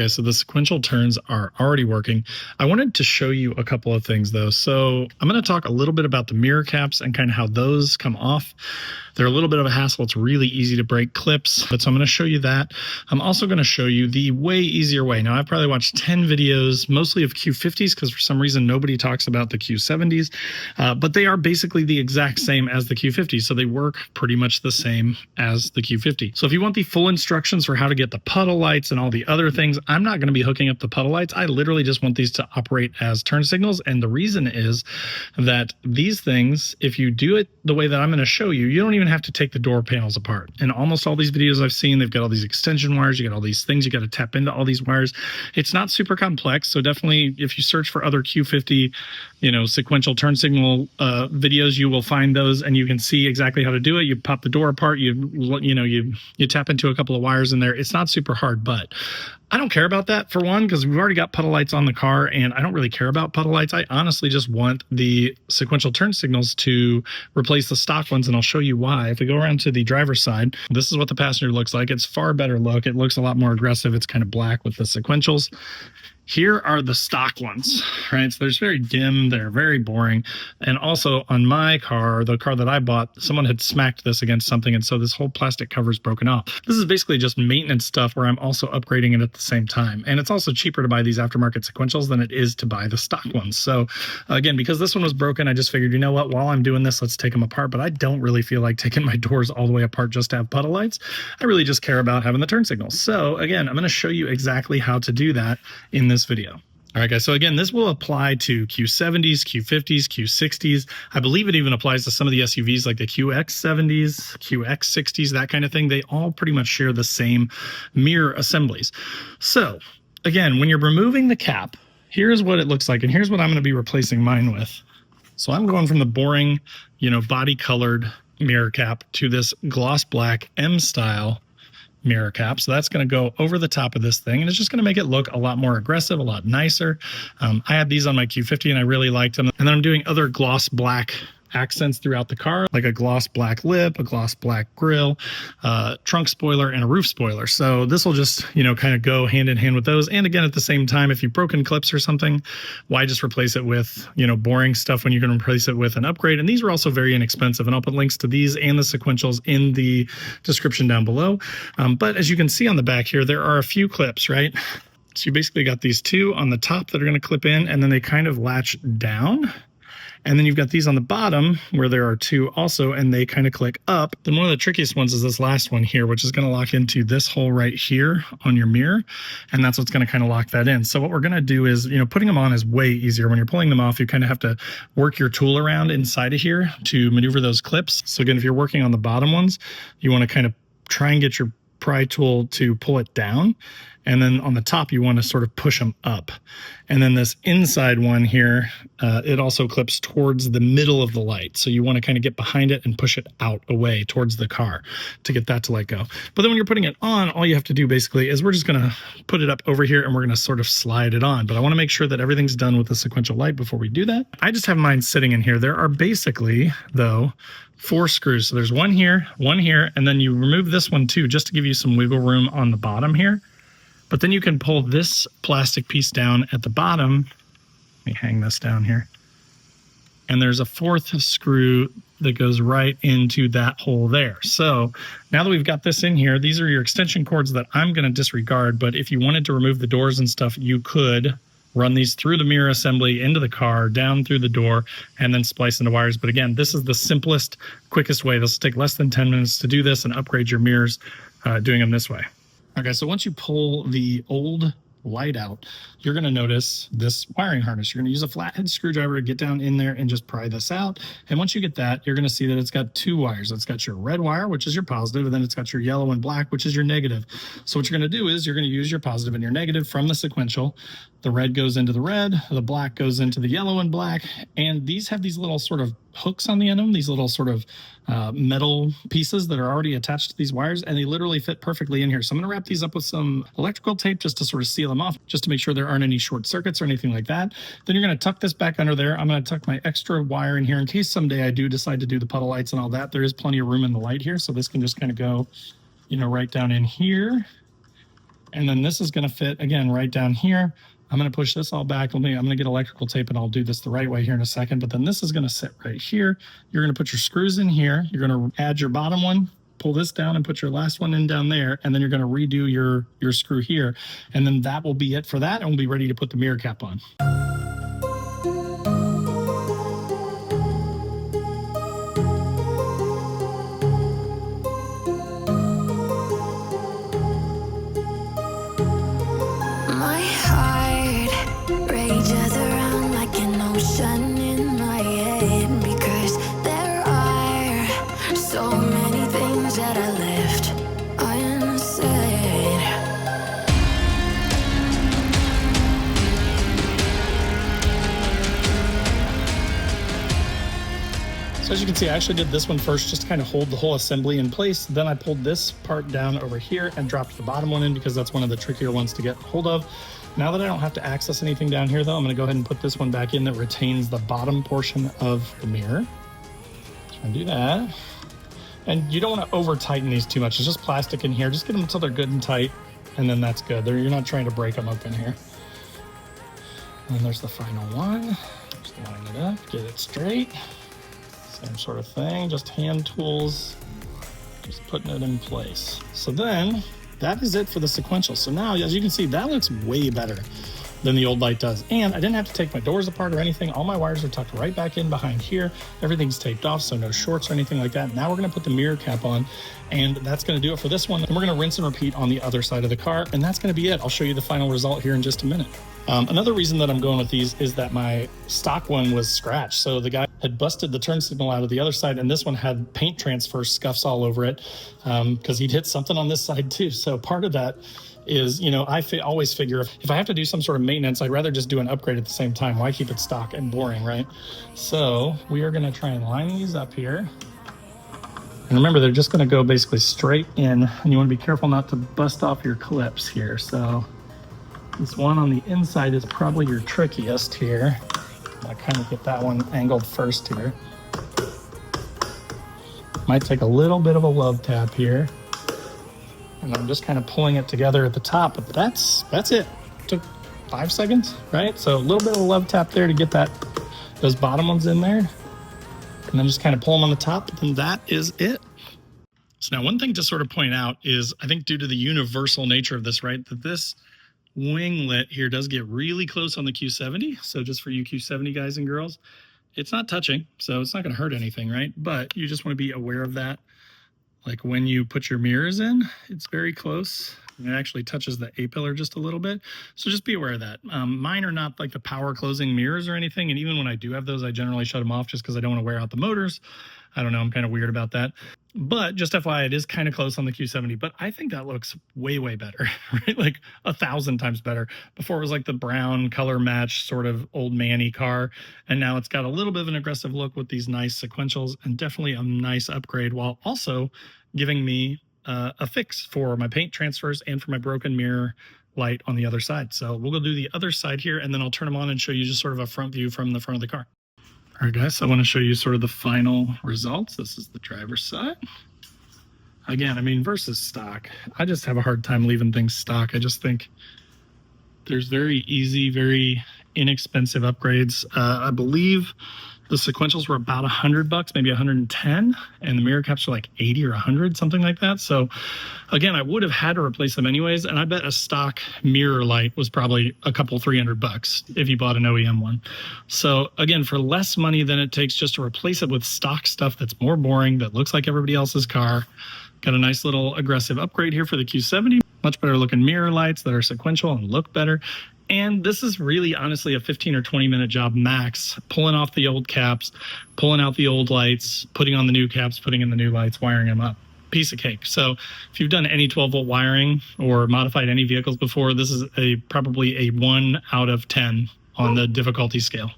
Okay, so the sequential turns are already working. I wanted to show you a couple of things though. So I'm going to talk a little bit about the mirror caps and kind of how those come off. They're a little bit of a hassle. It's really easy to break clips, but so I'm going to show you that. I'm also going to show you the way easier way. Now I've probably watched 10 videos, mostly of Q50s, because for some reason nobody talks about the Q70s, but they are basically the exact same as the Q50. So they work pretty much the same as the Q50. So if you want the full instructions for how to get the puddle lights and all the other things, I'm not going to be hooking up the puddle lights. I literally just want these to operate as turn signals. And the reason is that these things, if you do it the way that I'm going to show you, you don't even have to take the door panels apart. In almost all these videos I've seen, they've got all these extension wires, you got all these things, you got to tap into all these wires. It's not super complex. So definitely if you search for other Q50, sequential turn signal videos, you will find those and you can see exactly how to do it. You pop the door apart, you tap into a couple of wires in there. It's not super hard, but I don't care about that for one, because we've already got puddle lights on the car and I don't really care about puddle lights. I honestly just want the sequential turn signals to replace the stock ones, and I'll show you why. If we go around to the driver's side, this is what the passenger looks like. It's far better look. It looks a lot more aggressive. It's kind of black with the sequentials. Here are the stock ones, right? So they're very dim, they're very boring. And also on my car, the car that I bought, someone had smacked this against something, and so this whole plastic cover is broken off. This is basically just maintenance stuff where I'm also upgrading it at the same time. And it's also cheaper to buy these aftermarket sequentials than it is to buy the stock ones. So again, because this one was broken, I just figured, you know what, while I'm doing this, let's take them apart. But I don't really feel like taking my doors all the way apart just to have puddle lights. I really just care about having the turn signals. So again, I'm going to show you exactly how to do that in this video. All right, guys, so again, this will apply to Q70s, Q50s, Q60s. I believe it even applies to some of the SUVs like the QX70s, QX60s, that kind of thing. They all pretty much share the same mirror assemblies. So again, when you're removing the cap, here's what it looks like, and here's what I'm going to be replacing mine with. So I'm going from the boring, body colored mirror cap to this gloss black M-style mirror cap. So that's going to go over the top of this thing, and it's just going to make it look a lot more aggressive, a lot nicer. I had these on my Q50 and I really liked them. And then I'm doing other gloss black accents throughout the car, like a gloss black lip, a gloss black grille, trunk spoiler, and a roof spoiler. So this will just, kind of go hand in hand with those. And again, at the same time, if you've broken clips or something, why just replace it with, boring stuff when you can replace it with an upgrade? And these are also very inexpensive. And I'll put links to these and the sequentials in the description down below. But as you can see on the back here, there are a few clips, right? So you basically got these two on the top that are going to clip in, and then they kind of latch down. And then you've got these on the bottom where there are two also, and they kind of click up. Then one of the trickiest ones is this last one here, which is going to lock into this hole right here on your mirror. And that's what's going to kind of lock that in. So what we're going to do is, putting them on is way easier. When you're pulling them off, you kind of have to work your tool around inside of here to maneuver those clips. So again, if you're working on the bottom ones, you want to kind of try and get your pry tool to pull it down. And then on the top, you want to sort of push them up. And then this inside one here, it also clips towards the middle of the light. So you want to kind of get behind it and push it out away towards the car to get that to let go. But then when you're putting it on, all you have to do basically is we're just going to put it up over here and we're going to sort of slide it on. But I want to make sure that everything's done with the sequential light before we do that. I just have mine sitting in here. There are basically, though, 4 screws. So there's one here, and then you remove this one too, just to give you some wiggle room on the bottom here. But then you can pull this plastic piece down at the bottom. Let me hang this down here. And there's a 4th screw that goes right into that hole there. So now that we've got this in here, these are your extension cords that I'm going to disregard. But if you wanted to remove the doors and stuff, you could run these through the mirror assembly into the car, down through the door, and then splice into wires. But again, this is the simplest, quickest way. This will take less than 10 minutes to do this and upgrade your mirrors doing them this way. Okay, so once you pull the old light out, you're going to notice this wiring harness. You're going to use a flathead screwdriver to get down in there and just pry this out. And once you get that, you're going to see that it's got 2 wires. It's got your red wire, which is your positive, and then it's got your yellow and black, which is your negative. So what you're going to do is you're going to use your positive and your negative from the sequential. The red goes into the red, the black goes into the yellow and black, and these have these little sort of hooks on the end of them, these little sort of metal pieces that are already attached to these wires, and they literally fit perfectly in here. So I'm going to wrap these up with some electrical tape just to sort of seal them off, just to make sure there aren't any short circuits or anything like that. Then you're going to tuck this back under there. I'm going to tuck my extra wire in here in case someday I do decide to do the puddle lights and all that. There is plenty of room in the light here, so this can just kind of go, right down in here. And then this is going to fit, again, right down here. I'm going to push this all back. I'm going to get electrical tape, and I'll do this the right way here in a second. But then this is going to sit right here. You're going to put your screws in here. You're going to add your bottom one, pull this down, and put your last one in down there. And then you're going to redo your screw here. And then that will be it for that. And we'll be ready to put the mirror cap on. So as you can see, I actually did this one first just to kind of hold the whole assembly in place. Then I pulled this part down over here and dropped the bottom one in because that's one of the trickier ones to get hold of. Now that I don't have to access anything down here though, I'm gonna go ahead and put this one back in that retains the bottom portion of the mirror. So I'm gonna do that. And you don't wanna over tighten these too much. It's just plastic in here. Just get them until they're good and tight, and then that's good. You're not trying to break them open here. And then there's the final one. Just line it up, get it straight. Same sort of thing, just hand tools, just putting it in place. So then that is it for the sequential. So now, as you can see, that looks way better than the old light does. And I didn't have to take my doors apart or anything. All my wires are tucked right back in behind here. Everything's taped off, so no shorts or anything like that. Now we're gonna put the mirror cap on, and that's gonna do it for this one. And we're gonna rinse and repeat on the other side of the car, and that's gonna be it. I'll show you the final result here in just a minute. Another reason that I'm going with these is that my stock one was scratched. So the guy had busted the turn signal out of the other side, and this one had paint transfer scuffs all over it because he'd hit something on this side too. So part of that is, you know, I always figure if I have to do some sort of maintenance, I'd rather just do an upgrade at the same time. Why keep it stock and boring, right? So we are going to try and line these up here. And remember, they're just going to go basically straight in, and you want to be careful not to bust off your clips here. So this one on the inside is probably your trickiest here. I kind of get that one angled first here. Might take a little bit of a love tap here. And I'm just kind of pulling it together at the top, but that's it. Took 5 seconds, right? So a little bit of a love tap there to get those bottom ones in there. And then just kind of pull them on the top, and that is it. So now one thing to sort of point out is, I think due to the universal nature of this, right, that this winglet here does get really close on the Q70. So just for you Q70 guys and girls, it's not touching, so it's not going to hurt anything, right? But you just want to be aware of that. Like when you put your mirrors in, it's very close. And it actually touches the A-pillar just a little bit. So just be aware of that. Mine are not like the power closing mirrors or anything. And even when I do have those, I generally shut them off just because I don't want to wear out the motors. I don't know, I'm kind of weird about that. But just FYI, it is kind of close on the Q70, but I think that looks way, way better, right? Like 1,000 times better. Before it was like the brown color match sort of old man-y car. And now it's got a little bit of an aggressive look with these nice sequentials, and definitely a nice upgrade, while also giving me a fix for my paint transfers and for my broken mirror light on the other side. So we'll go do the other side here, and then I'll turn them on and show you just sort of a front view from the front of the car. All right, guys, so I want to show you sort of the final results. This is the driver's side. Again, I mean, versus stock, I just have a hard time leaving things stock. I just think there's very easy, very inexpensive upgrades. I believe the sequentials were about $100, maybe 110, and the mirror caps are like 80 or 100, something like that. So again, I would have had to replace them anyways, and I bet a stock mirror light was probably a couple $300 if you bought an OEM one. So again, for less money than it takes just to replace it with stock stuff that's more boring, that looks like everybody else's car. Got a nice little aggressive upgrade here for the Q70. Much better looking mirror lights that are sequential and look better. And this is really honestly a 15 or 20 minute job max, pulling off the old caps, pulling out the old lights, putting on the new caps, putting in the new lights, wiring them up. Piece of cake. So if you've done any 12-volt wiring or modified any vehicles before, this is probably a 1 out of 10 on the difficulty scale.